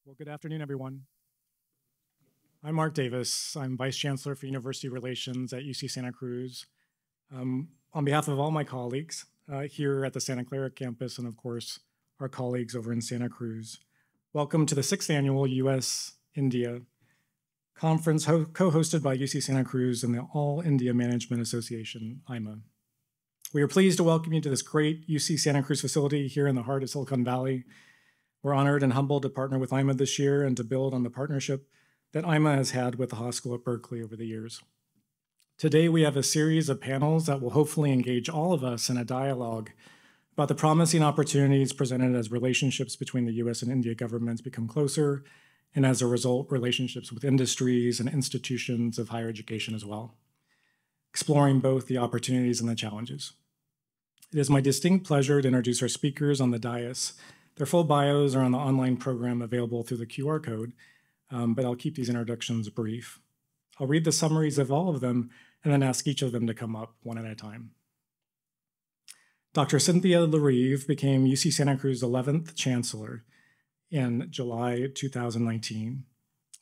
Well, good afternoon, everyone. I'm Mark Davis. I'm Vice Chancellor for University Relations at UC Santa Cruz. On behalf of all my colleagues here at the Santa Clara campus, and of course, our colleagues over in Santa Cruz, welcome to the 6th Annual U.S.-India Conference co-hosted by UC Santa Cruz and the All India Management Association, AIMA. We are pleased to welcome you to this great UC Santa Cruz facility here in the heart of Silicon Valley. We're honored and humbled to partner with AIMA this year and to build on the partnership that AIMA has had with the Haas School at Berkeley over the years. Today, we have a series of panels that will hopefully engage all of us in a dialogue about the promising opportunities presented as relationships between the US and India governments become closer, and as a result, relationships with industries and institutions of higher education as well, exploring both the opportunities and the challenges. It is my distinct pleasure to introduce our speakers on the dais. Their full bios are on the online program available through the QR code, but I'll keep these introductions brief. I'll read the summaries of all of them and then ask each of them to come up one at a time. Dr. Cynthia Larive became UC Santa Cruz's 11th Chancellor in July 2019.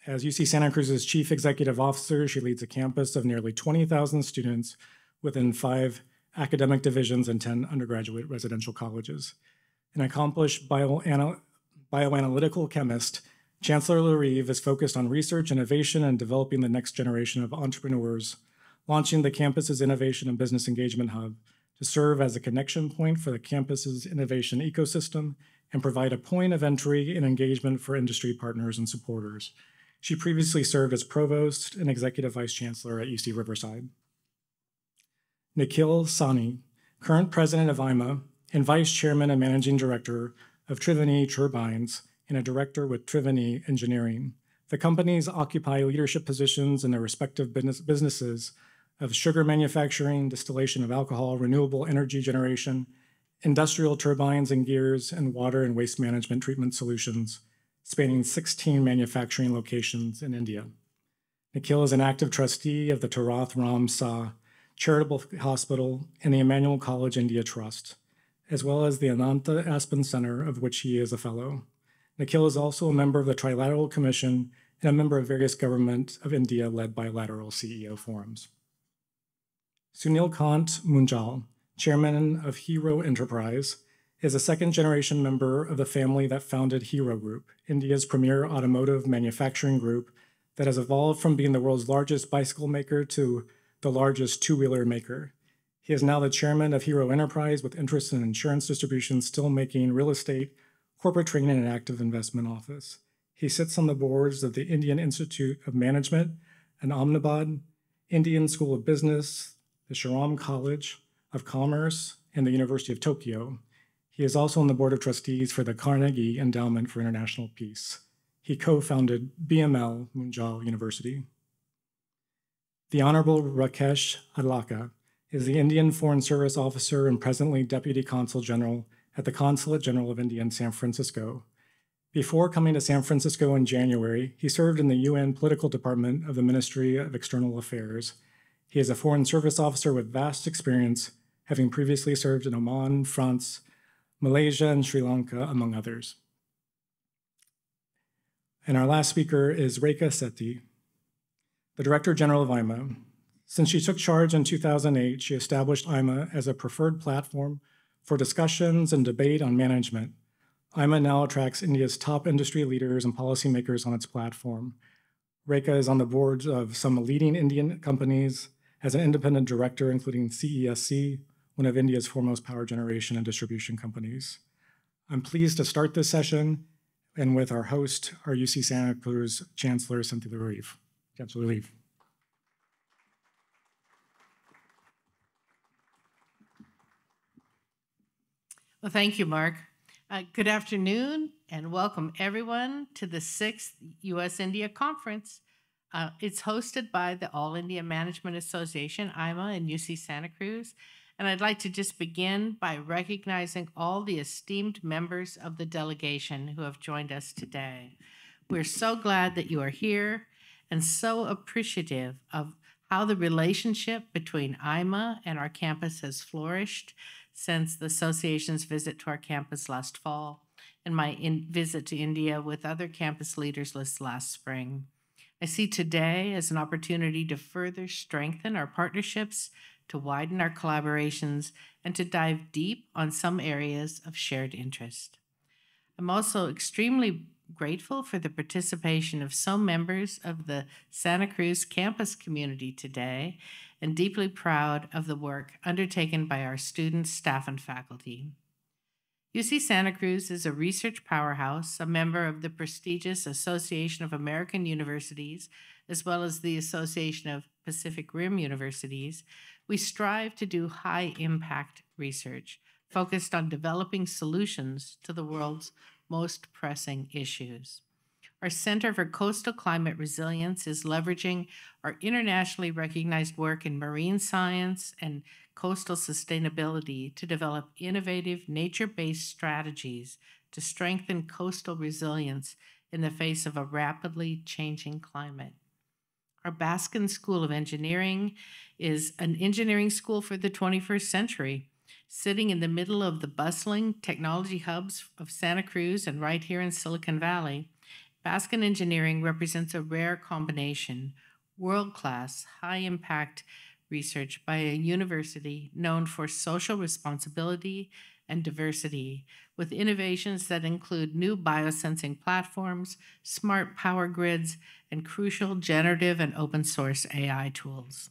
As UC Santa Cruz's Chief Executive Officer, she leads a campus of nearly 20,000 students within 5 academic divisions and 10 undergraduate residential colleges. An accomplished bioanalytical chemist, Chancellor Larive is focused on research, innovation, and developing the next generation of entrepreneurs, launching the campus's Innovation and Business Engagement Hub to serve as a connection point for the campus's innovation ecosystem and provide a point of entry and engagement for industry partners and supporters. She previously served as Provost and Executive Vice Chancellor at UC Riverside. Nikhil Sahni, current President of AIMA, and Vice Chairman and Managing Director of Triveni Turbines and a Director with Triveni Engineering. The companies occupy leadership positions in their respective businesses of sugar manufacturing, distillation of alcohol, renewable energy generation, industrial turbines and gears, and water and waste management treatment solutions, spanning 16 manufacturing locations in India. Nikhil is an active trustee of the Tarath Ram Sa Charitable Hospital and the Emmanuel College India Trust, as well as the Ananta Aspen Center, of which he is a fellow. Nikhil is also a member of the Trilateral Commission and a member of various government of India-led bilateral CEO forums. Sunil Kant Munjal, chairman of Hero Enterprise, is a second-generation member of the family that founded Hero Group, India's premier automotive manufacturing group that has evolved from being the world's largest bicycle maker to the largest two-wheeler maker. He is now the chairman of Hero Enterprise with interests in insurance distribution, steelmaking, real estate, corporate training, and active investment office. He sits on the boards of the Indian Institute of Management and Ahmedabad, Indian School of Business, the Shriram College of Commerce, and the University of Tokyo. He is also on the board of trustees for the Carnegie Endowment for International Peace. He co-founded BML Munjal University. The Honorable Rakesh Adlaka is the Indian Foreign Service Officer and presently Deputy Consul General at the Consulate General of India in San Francisco. Before coming to San Francisco in January, he served in the UN Political Department of the Ministry of External Affairs. He is a Foreign Service Officer with vast experience, having previously served in Oman, France, Malaysia, and Sri Lanka, among others. And our last speaker is Rekha Sethi, the Director General of AIMA. Since she took charge in 2008, she established AIMA as a preferred platform for discussions and debate on management. AIMA now attracts India's top industry leaders and policymakers on its platform. Rekha is on the boards of some leading Indian companies as an independent director, including CESC, one of India's foremost power generation and distribution companies. I'm pleased to start this session and with our host, our UC Santa Cruz Chancellor, Cynthia Larive. Chancellor Larive. Well, thank you, Mark. Good afternoon, and welcome everyone to the 6th U.S.-India Conference. It's hosted by the All India Management Association, AIMA, and UC Santa Cruz. And I'd like to just begin by recognizing all the esteemed members of the delegation who have joined us today. We're so glad that you are here and so appreciative of how the relationship between AIMA and our campus has flourished since the association's visit to our campus last fall. and my visit to India with other campus leaders last spring. I see today as an opportunity to further strengthen our partnerships, to widen our collaborations, and to dive deep on some areas of shared interest. I'm also extremely grateful for the participation of some members of the Santa Cruz campus community today, and deeply proud of the work undertaken by our students, staff, and faculty. UC Santa Cruz is a research powerhouse, a member of the prestigious Association of American Universities, as well as the Association of Pacific Rim Universities. We strive to do high-impact research focused on developing solutions to the world's most pressing issues. Our Center for Coastal Climate Resilience is leveraging our internationally recognized work in marine science and coastal sustainability to develop innovative nature-based strategies to strengthen coastal resilience in the face of a rapidly changing climate. Our Baskin School of Engineering is an engineering school for the 21st century, sitting in the middle of the bustling technology hubs of Santa Cruz and right here in Silicon Valley. Baskin Engineering represents a rare combination, world-class, high-impact research by a university known for social responsibility and diversity, with innovations that include new biosensing platforms, smart power grids, and crucial generative and open-source AI tools.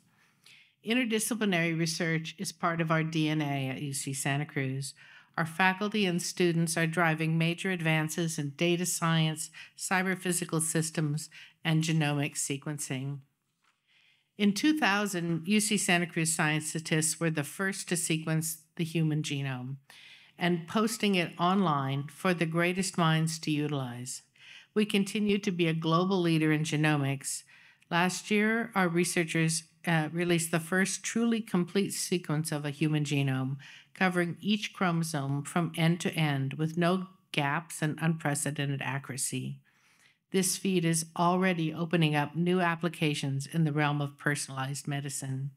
Interdisciplinary research is part of our DNA at UC Santa Cruz. Our faculty and students are driving major advances in data science, cyber-physical systems, and genomic sequencing. In 2000, UC Santa Cruz scientists were the first to sequence the human genome and posting it online for the greatest minds to utilize. We continue to be a global leader in genomics. Last year, our researchers released the first truly complete sequence of a human genome, covering each chromosome from end to end with no gaps and unprecedented accuracy. This feat is already opening up new applications in the realm of personalized medicine.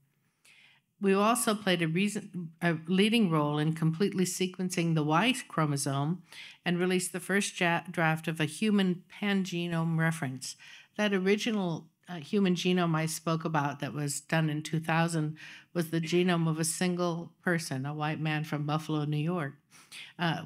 We also played a leading role in completely sequencing the Y chromosome and released the first draft of a human pangenome reference. That original human genome I spoke about that was done in 2000 was the genome of a single person, a white man from Buffalo, New York.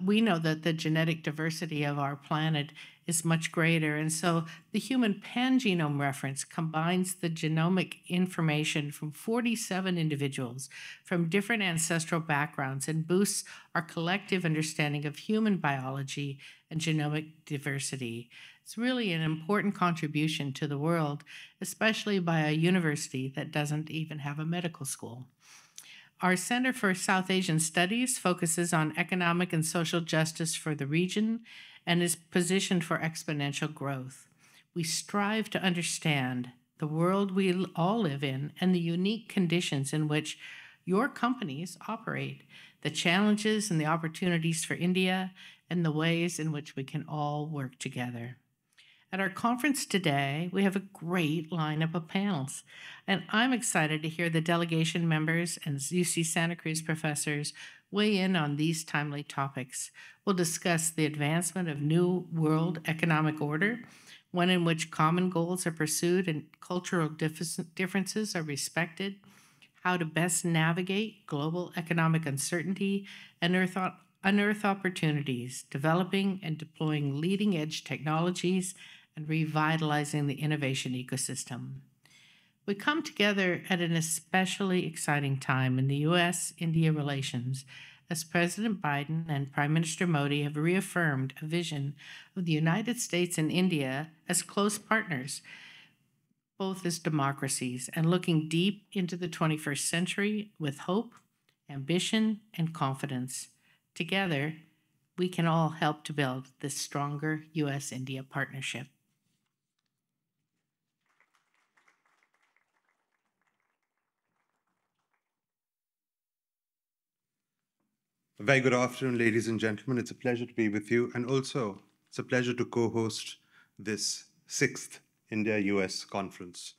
We know that the genetic diversity of our planet is much greater, and so the human pangenome reference combines the genomic information from 47 individuals from different ancestral backgrounds and boosts our collective understanding of human biology and genomic diversity. It's really an important contribution to the world, especially by a university that doesn't even have a medical school. Our Center for South Asian Studies focuses on economic and social justice for the region and is positioned for exponential growth. We strive to understand the world we all live in and the unique conditions in which your companies operate, the challenges and the opportunities for India, and the ways in which we can all work together. At our conference today, we have a great lineup of panels, and I'm excited to hear the delegation members and UC Santa Cruz professors weigh in on these timely topics. We'll discuss the advancement of new world economic order, one in which common goals are pursued and cultural differences are respected, how to best navigate global economic uncertainty, and unearth opportunities, developing and deploying leading-edge technologies, and revitalizing the innovation ecosystem. We come together at an especially exciting time in the U.S.-India relations, as President Biden and Prime Minister Modi have reaffirmed a vision of the United States and India as close partners, both as democracies, and looking deep into the 21st century with hope, ambition, and confidence. Together, we can all help to build this stronger U.S.-India partnership. A very good afternoon, ladies and gentlemen. It's a pleasure to be with you, and also it's a pleasure to co-host this 6th India-US conference.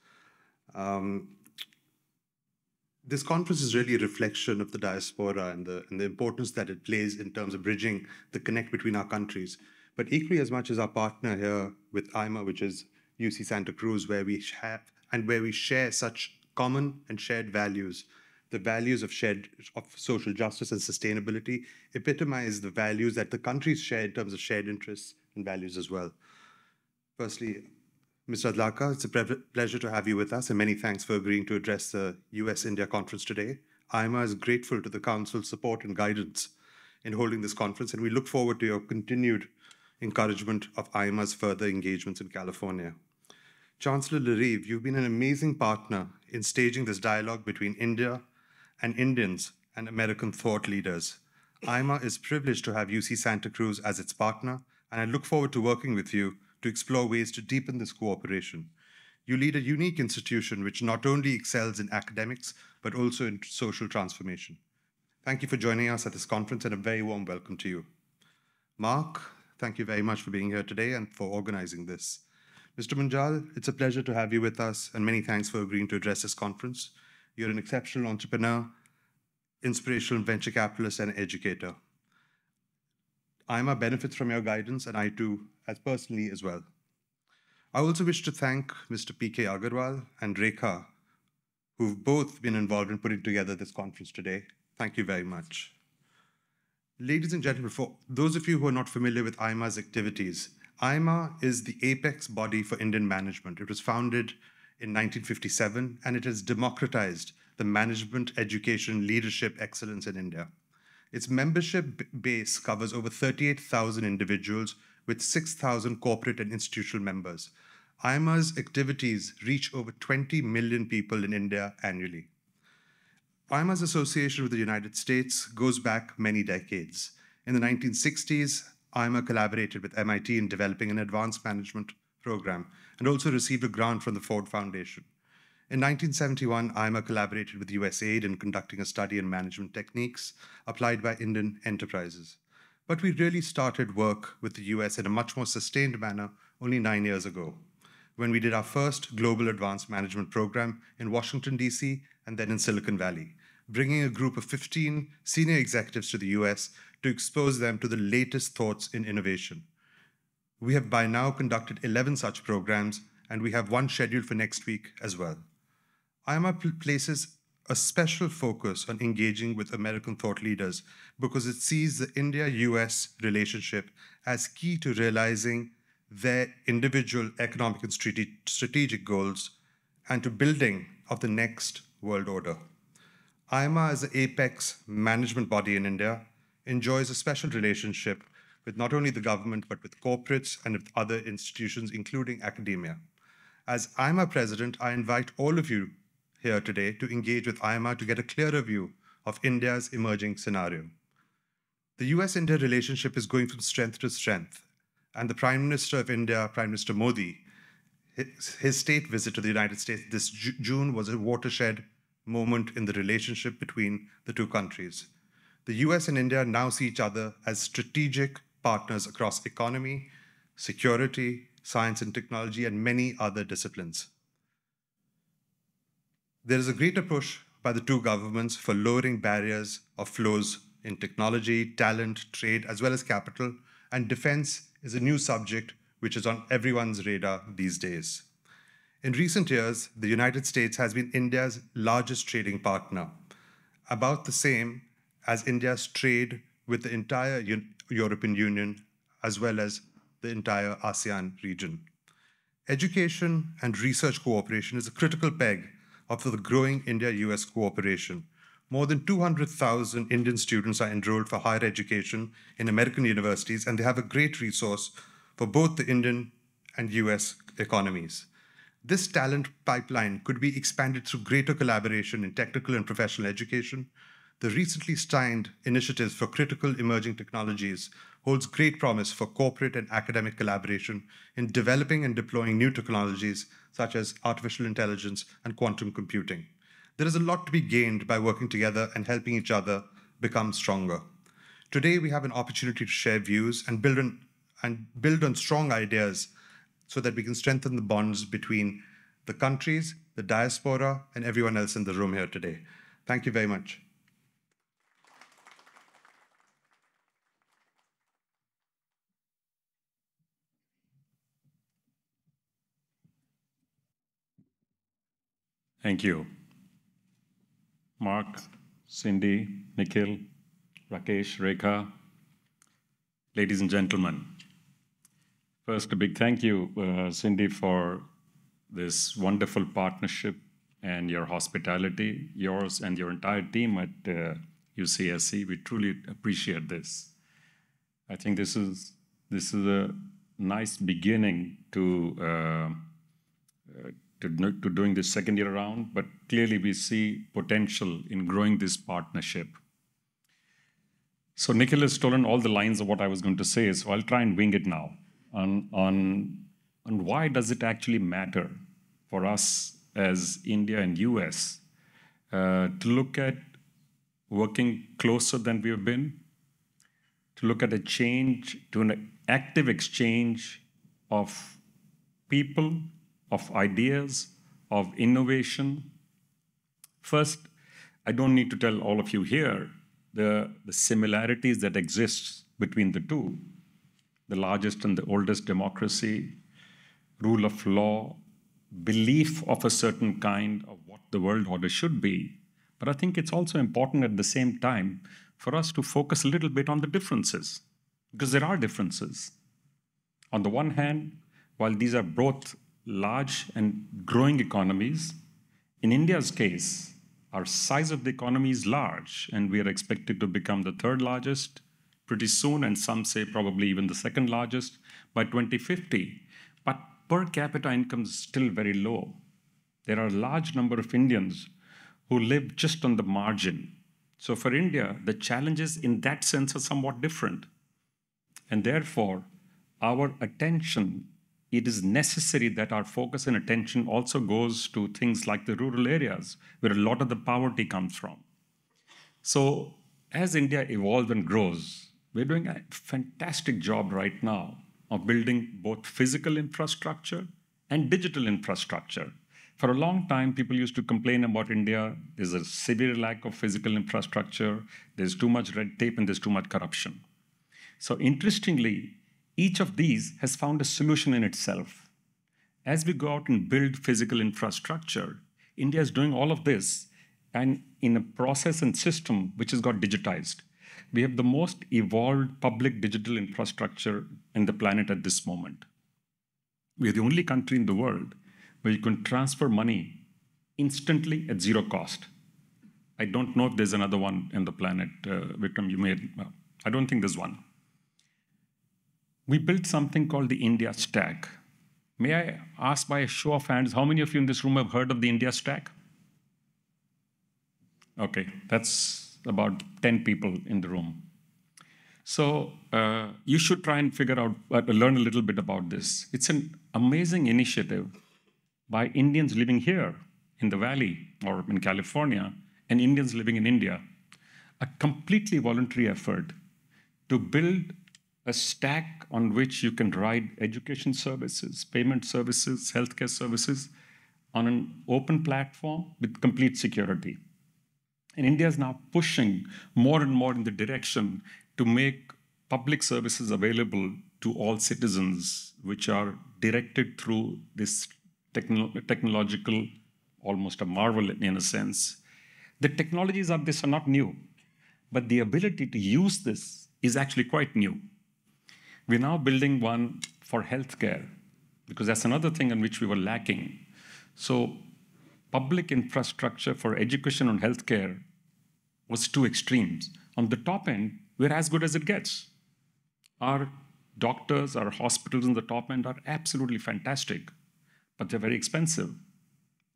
This conference is really a reflection of the diaspora and the importance that it plays in terms of bridging the connect between our countries. But equally as much as our partner here with AIMA, which is UC Santa Cruz, where we share such common and shared values. The values of social justice and sustainability epitomize the values that the countries share in terms of shared interests and values as well. Firstly, Mr. Adlaka, it's a pleasure to have you with us, and many thanks for agreeing to address the US-India conference today. AIMA is grateful to the Council's support and guidance in holding this conference, and we look forward to your continued encouragement of AIMA's further engagements in California. Chancellor Larive, you've been an amazing partner in staging this dialogue between India and Indians and American thought leaders. AIMA is privileged to have UC Santa Cruz as its partner, and I look forward to working with you to explore ways to deepen this cooperation. You lead a unique institution which not only excels in academics, but also in social transformation. Thank you for joining us at this conference, and a very warm welcome to you. Mark, thank you very much for being here today and for organizing this. Mr. Munjal, it's a pleasure to have you with us, and many thanks for agreeing to address this conference. You're an exceptional entrepreneur, inspirational venture capitalist, and educator. AIMA benefits from your guidance, and I too, as personally as well. I also wish to thank Mr. P.K. Agarwal and Rekha, who've both been involved in putting together this conference today. Thank you very much. Ladies and gentlemen, for those of you who are not familiar with AIMA's activities, AIMA is the apex body for Indian management. It was founded in 1957, and it has democratized the management, education, leadership excellence in India. Its membership base covers over 38,000 individuals with 6,000 corporate and institutional members. AIMA's activities reach over 20 million people in India annually. AIMA's association with the United States goes back many decades. In the 1960s, AIMA collaborated with MIT in developing an advanced management program and also received a grant from the Ford Foundation. In 1971, AIMA collaborated with USAID in conducting a study in management techniques applied by Indian enterprises. But we really started work with the US in a much more sustained manner only 9 years ago, when we did our first global advanced management program in Washington, D.C., and then in Silicon Valley, bringing a group of 15 senior executives to the US to expose them to the latest thoughts in innovation. We have by now conducted 11 such programs, and we have one scheduled for next week as well. AIMA places a special focus on engaging with American thought leaders because it sees the India-US relationship as key to realizing their individual economic and strategic goals and to building of the next world order. AIMA, as the apex management body in India, enjoys a special relationship with not only the government, but with corporates and with other institutions, including academia. As AIMA president, I invite all of you here today to engage with AIMA to get a clearer view of India's emerging scenario. The US-India relationship is going from strength to strength, and the Prime Minister of India, Prime Minister Modi, his state visit to the United States this June was a watershed moment in the relationship between the two countries. The US and India now see each other as strategic partners across economy, security, science and technology, and many other disciplines. There is a greater push by the two governments for lowering barriers of flows in technology, talent, trade, as well as capital, and defense is a new subject which is on everyone's radar these days. In recent years, the United States has been India's largest trading partner, about the same as India's trade with the entire European Union, as well as the entire ASEAN region. Education and research cooperation is a critical peg of the growing India-US cooperation. More than 200,000 Indian students are enrolled for higher education in American universities, and they have a great resource for both the Indian and US economies. This talent pipeline could be expanded through greater collaboration in technical and professional education. The recently signed initiatives for critical emerging technologies holds great promise for corporate and academic collaboration in developing and deploying new technologies such as artificial intelligence and quantum computing. There is a lot to be gained by working together and helping each other become stronger. Today, we have an opportunity to share views and build on strong ideas so that we can strengthen the bonds between the countries, the diaspora, and everyone else in the room here today. Thank you very much. Thank you. Mark, Cindy, Nikhil, Rakesh, Rekha, ladies and gentlemen. First, a big thank you, Cindy, for this wonderful partnership and your hospitality, yours and your entire team at UCSC. We truly appreciate this. I think this is a nice beginning to doing this second year round, but clearly we see potential in growing this partnership. So Nikhil has stolen all the lines of what I was going to say, so I'll try and wing it now on why does it actually matter for us as India and US to look at working closer than we have been, to look at a change to an active exchange of people, of ideas, of innovation. First, I don't need to tell all of you here the similarities that exist between the two. The largest and the oldest democracy, rule of law, belief of a certain kind of what the world order should be. But I think it's also important at the same time for us to focus a little bit on the differences, because there are differences. On the one hand, while these are both large and growing economies, in India's case, our size of the economy is large, and we are expected to become the third largest pretty soon, and some say probably even the second largest by 2050. But per capita income is still very low. There are a large number of Indians who live just on the margin. So for India, the challenges in that sense are somewhat different. And therefore, our attention, it is necessary that our focus and attention also goes to things like the rural areas, where a lot of the poverty comes from. So as India evolves and grows, we're doing a fantastic job right now of building both physical infrastructure and digital infrastructure. For a long time, people used to complain about India. There's a severe lack of physical infrastructure. There's too much red tape and there's too much corruption. So interestingly, each of these has found a solution in itself. As we go out and build physical infrastructure, India is doing all of this and in a process and system which has got digitized. We have the most evolved public digital infrastructure in the planet at this moment. We are the only country in the world where you can transfer money instantly at zero cost. I don't know if there's another one in the planet, Vikram, you made. I don't think there's one. We built something called the India Stack. May I ask by a show of hands, how many of you in this room have heard of the India Stack? Okay, that's about 10 people in the room. So you should try and figure out, learn a little bit about this. It's an amazing initiative by Indians living here in the Valley or in California and Indians living in India. A completely voluntary effort to build a stack on which you can ride education services, payment services, healthcare services on an open platform with complete security. And India is now pushing more and more in the direction to make public services available to all citizens, which are directed through this technological, almost a marvel in a sense. The technologies of this are not new, but the ability to use this is actually quite new. We're now building one for healthcare, because that's another thing on which we were lacking. So public infrastructure for education and healthcare was two extremes. On the top end, we're as good as it gets. Our doctors, our hospitals in the top end are absolutely fantastic, but they're very expensive.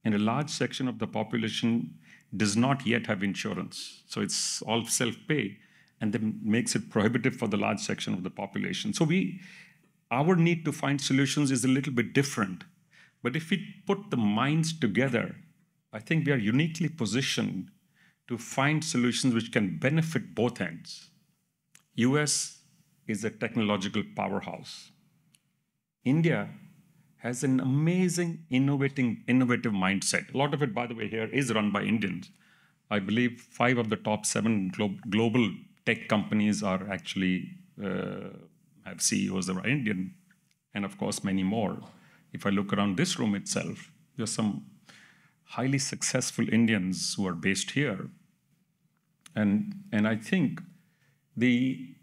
And a large section of the population does not yet have insurance. So it's all self-pay, and then makes it prohibitive for the large section of the population. So our need to find solutions is a little bit different. But if we put the minds together, I think we are uniquely positioned to find solutions which can benefit both ends. US is a technological powerhouse. India has an amazing innovative mindset. A lot of it, by the way, here is run by Indians. I believe 5 of the top 7 global tech companies are actually have CEOs that are Indian, and of course many more. If I look around this room itself, there's some highly successful Indians who are based here. And I think the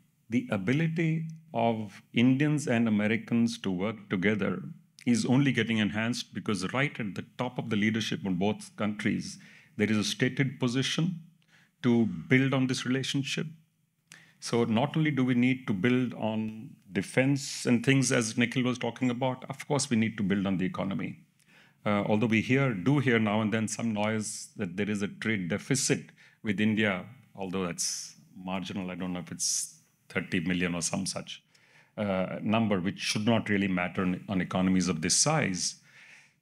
ability of Indians and Americans to work together is only getting enhanced because right at the top of the leadership in both countries, there is a stated position to build on this relationship. So not only do we need to build on defense and things as Nikhil was talking about, of course we need to build on the economy. Although we do hear now and then some noise that there is a trade deficit with India, although that's marginal. I don't know if it's 30 million or some such number, which should not really matter on economies of this size.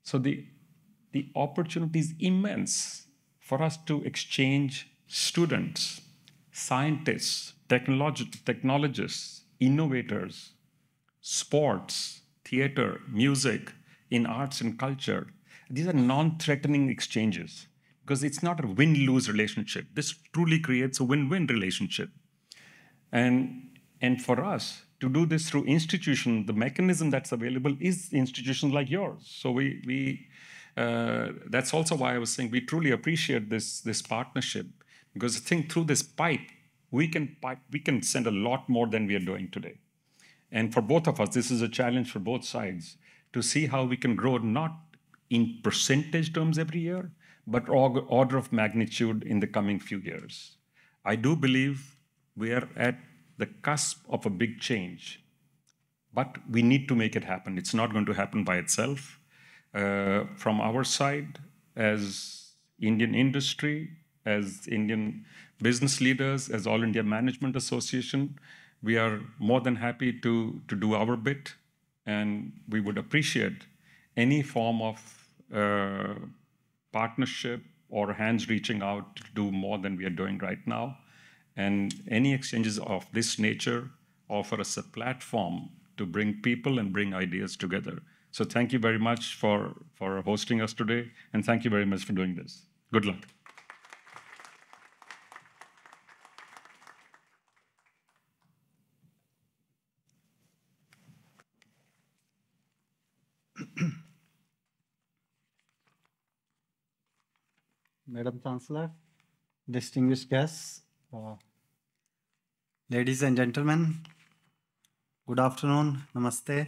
So the opportunity is immense for us to exchange students, scientists, technologists, innovators, sports, theater, music, in arts and culture. These are non-threatening exchanges because it's not a win-lose relationship. This truly creates a win-win relationship. And for us to do this through institutions, the mechanism that's available is institutions like yours. So that's also why I was saying we truly appreciate this partnership, because I think through this pipe, we can send a lot more than we are doing today. And for both of us, this is a challenge for both sides to see how we can grow not in percentage terms every year, but order of magnitude in the coming few years. I do believe we are at the cusp of a big change, but we need to make it happen. It's not going to happen by itself. From our side, as Indian industry, as Indian business leaders, as All India Management Association, we are more than happy to do our bit, and we would appreciate any form of partnership or hands reaching out to do more than we are doing right now. And any exchanges of this nature offer us a platform to bring people and bring ideas together. So thank you very much for hosting us today, and thank you very much for doing this. Good luck. Madam Chancellor, distinguished guests, ladies and gentlemen, good afternoon, namaste.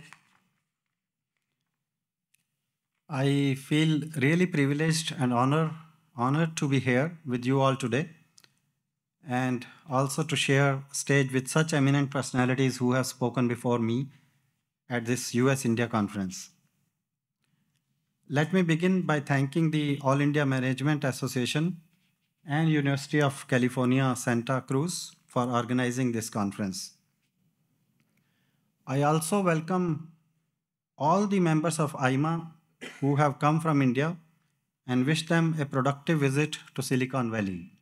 I feel really privileged and honored to be here with you all today, and also to share stage with such eminent personalities who have spoken before me at this US-India conference. Let me begin by thanking the All India Management Association and University of California, Santa Cruz for organizing this conference. I also welcome all the members of AIMA who have come from India and wish them a productive visit to Silicon Valley.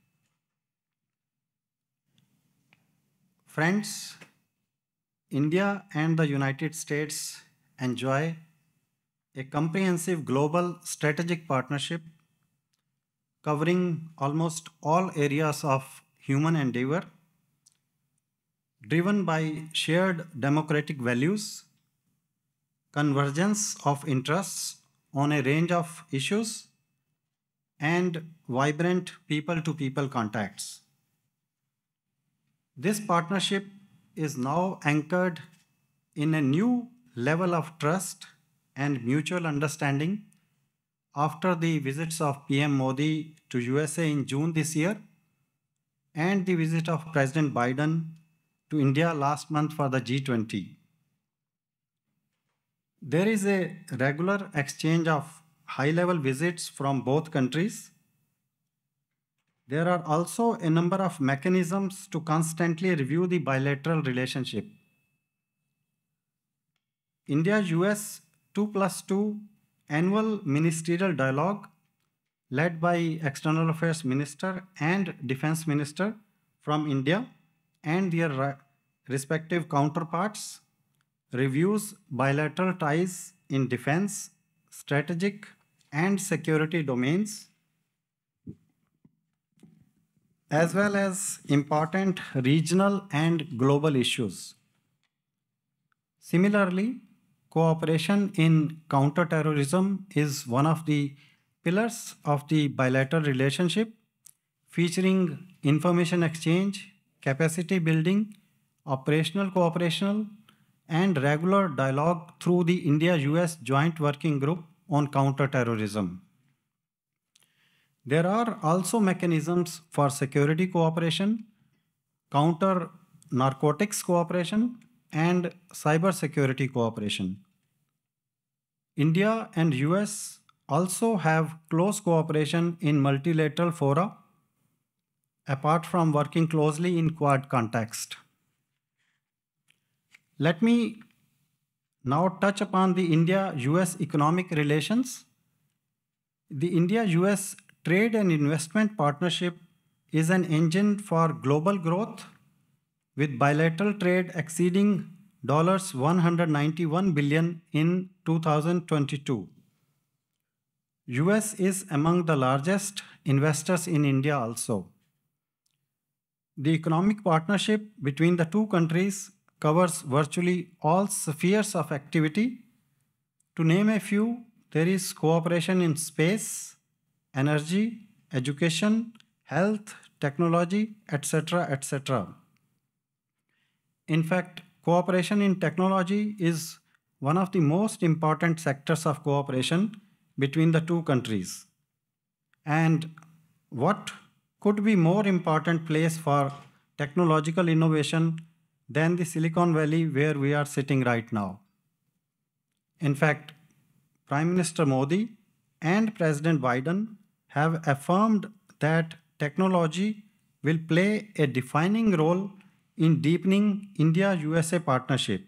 Friends, India and the United States enjoy a comprehensive global strategic partnership covering almost all areas of human endeavor, driven by shared democratic values, convergence of interests on a range of issues, and vibrant people-to-people contacts. This partnership is now anchored in a new level of trust and mutual understanding after the visits of PM Modi to USA in June this year and the visit of President Biden to India last month for the G20. There is a regular exchange of high-level visits from both countries. There are also a number of mechanisms to constantly review the bilateral relationship. India-US 2+2 annual ministerial dialogue led by External Affairs Minister and Defense Minister from India and their respective counterparts reviews bilateral ties in defense, strategic, and security domains. as well as important regional and global issues. Similarly, cooperation in counterterrorism is one of the pillars of the bilateral relationship, featuring information exchange, capacity building, operational cooperation, and regular dialogue through the India-US Joint Working Group on Counterterrorism. There are also mechanisms for security cooperation, counter narcotics cooperation, and cybersecurity cooperation. India and US also have close cooperation in multilateral fora, apart from working closely in Quad context. Let me now touch upon the India-US economic relations. The India-US Trade and Investment Partnership is an engine for global growth, with bilateral trade exceeding $191 billion in 2022. US is among the largest investors in India also. The economic partnership between the two countries covers virtually all spheres of activity. To name a few, there is cooperation in space, energy, education, health, technology, etc., etc. In fact, cooperation in technology is one of the most important sectors of cooperation between the two countries. And what could be more important place for technological innovation than the Silicon Valley where we are sitting right now? In fact, Prime Minister Modi and President Biden have affirmed that technology will play a defining role in deepening India-USA partnership.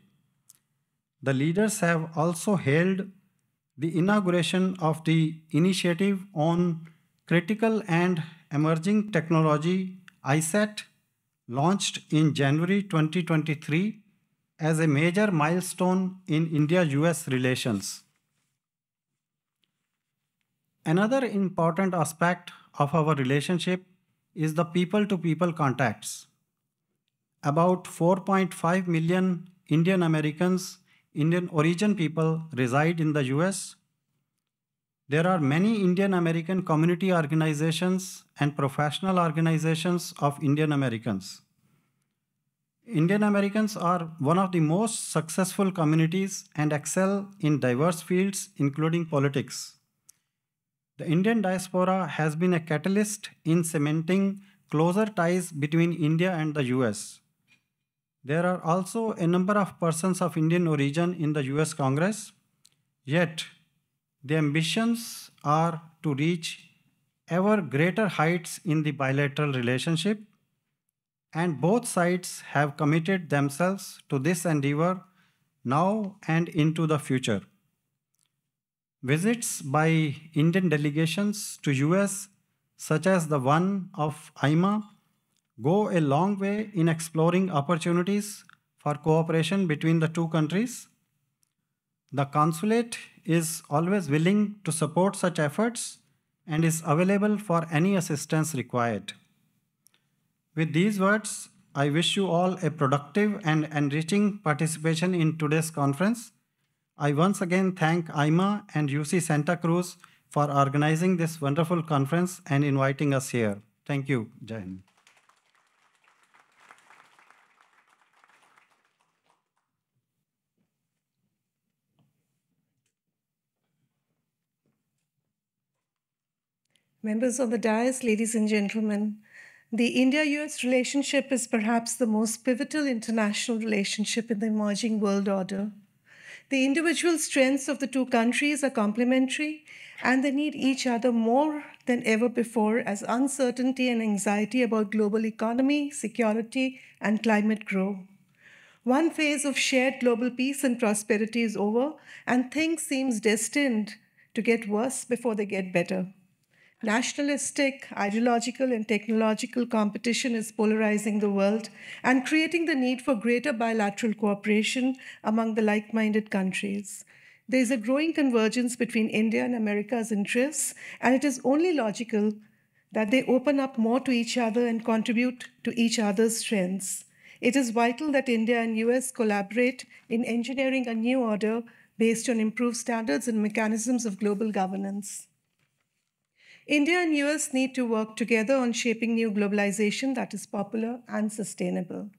The leaders have also held the inauguration of the Initiative on Critical and Emerging Technology, ISET, launched in January 2023 as a major milestone in India-US relations. Another important aspect of our relationship is the people-to-people contacts. About 4.5 million Indian Americans, Indian origin people reside in the US. There are many Indian American community organizations and professional organizations of Indian Americans. Indian Americans are one of the most successful communities and excel in diverse fields, including politics. The Indian diaspora has been a catalyst in cementing closer ties between India and the US. There are also a number of persons of Indian origin in the US Congress, yet the ambitions are to reach ever greater heights in the bilateral relationship, and both sides have committed themselves to this endeavor now and into the future. Visits by Indian delegations to US, such as the one of AIMA, go a long way in exploring opportunities for cooperation between the two countries. The consulate is always willing to support such efforts and is available for any assistance required. With these words, I wish you all a productive and enriching participation in today's conference. I once again thank AIMA and UC Santa Cruz for organizing this wonderful conference and inviting us here. Thank you. Jai Hind. Members of the dais, ladies and gentlemen, the India-US relationship is perhaps the most pivotal international relationship in the emerging world order. The individual strengths of the two countries are complementary, and they need each other more than ever before as uncertainty and anxiety about global economy, security, and climate grow. One phase of shared global peace and prosperity is over, and things seem destined to get worse before they get better. Nationalistic, ideological, and technological competition is polarizing the world and creating the need for greater bilateral cooperation among the like-minded countries. There is a growing convergence between India and America's interests, and it is only logical that they open up more to each other and contribute to each other's strengths. It is vital that India and US collaborate in engineering a new order based on improved standards and mechanisms of global governance. India and US need to work together on shaping new globalization that is popular and sustainable.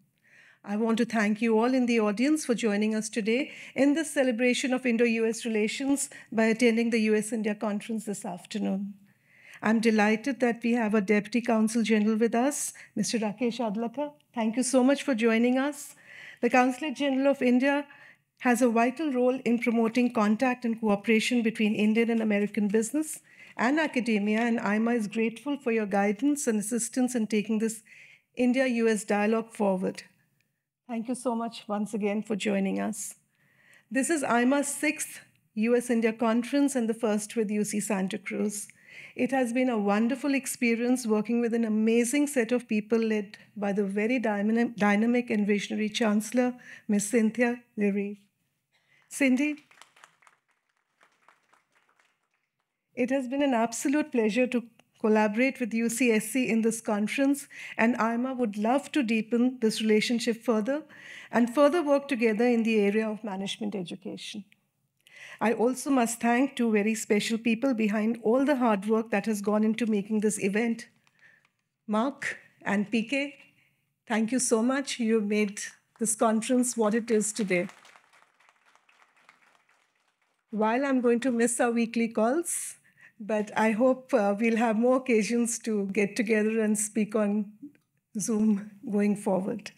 I want to thank you all in the audience for joining us today in this celebration of Indo-US relations by attending the US-India conference this afternoon. I'm delighted that we have a Deputy Consul General with us, Mr. Rakesh Adlakar. Thank you so much for joining us. The Consulate General of India has a vital role in promoting contact and cooperation between Indian and American business and academia, and AIMA is grateful for your guidance and assistance in taking this India-US dialogue forward. Thank you so much once again for joining us. This is AIMA's 6th US-India conference and the first with UC Santa Cruz. It has been a wonderful experience working with an amazing set of people led by the very dynamic and visionary Chancellor, Ms. Cynthia Leary. Cindy, it has been an absolute pleasure to collaborate with UCSC in this conference, and AIMA would love to deepen this relationship further and further work together in the area of management education. I also must thank two very special people behind all the hard work that has gone into making this event. Mark and PK, thank you so much. You made this conference what it is today. While I'm going to miss our weekly calls, but I hope we'll have more occasions to get together and speak on Zoom going forward.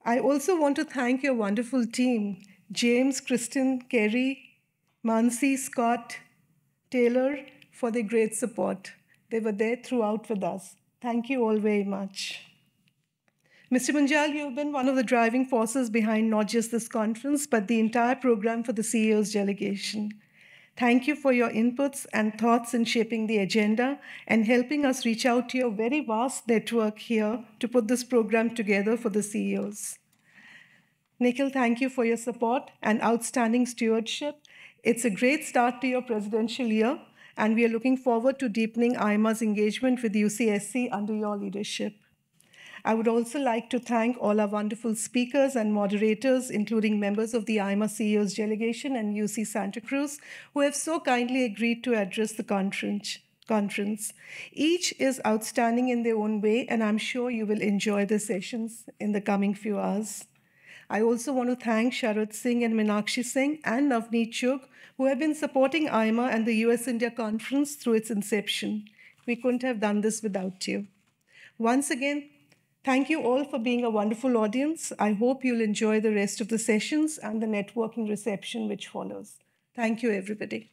I also want to thank your wonderful team, James, Kristen, Kerry, Mansi, Scott, Taylor, for their great support. They were there throughout with us. Thank you all very much. Mr. Munjal, you've been one of the driving forces behind not just this conference, but the entire program for the CEO's delegation. Thank you for your inputs and thoughts in shaping the agenda and helping us reach out to your very vast network here to put this program together for the CEOs. Nikhil, thank you for your support and outstanding stewardship. It's a great start to your presidential year, and we are looking forward to deepening AIMA's engagement with UCSC under your leadership. I would also like to thank all our wonderful speakers and moderators, including members of the AIMA CEO's delegation and UC Santa Cruz, who have so kindly agreed to address the conference. Each is outstanding in their own way, and I'm sure you will enjoy the sessions in the coming few hours. I also want to thank Sharad Singh and Meenakshi Singh and Navneet Chugh, who have been supporting AIMA and the US-India conference through its inception. We couldn't have done this without you. Once again, thank you all for being a wonderful audience. I hope you'll enjoy the rest of the sessions and the networking reception which follows. Thank you, everybody.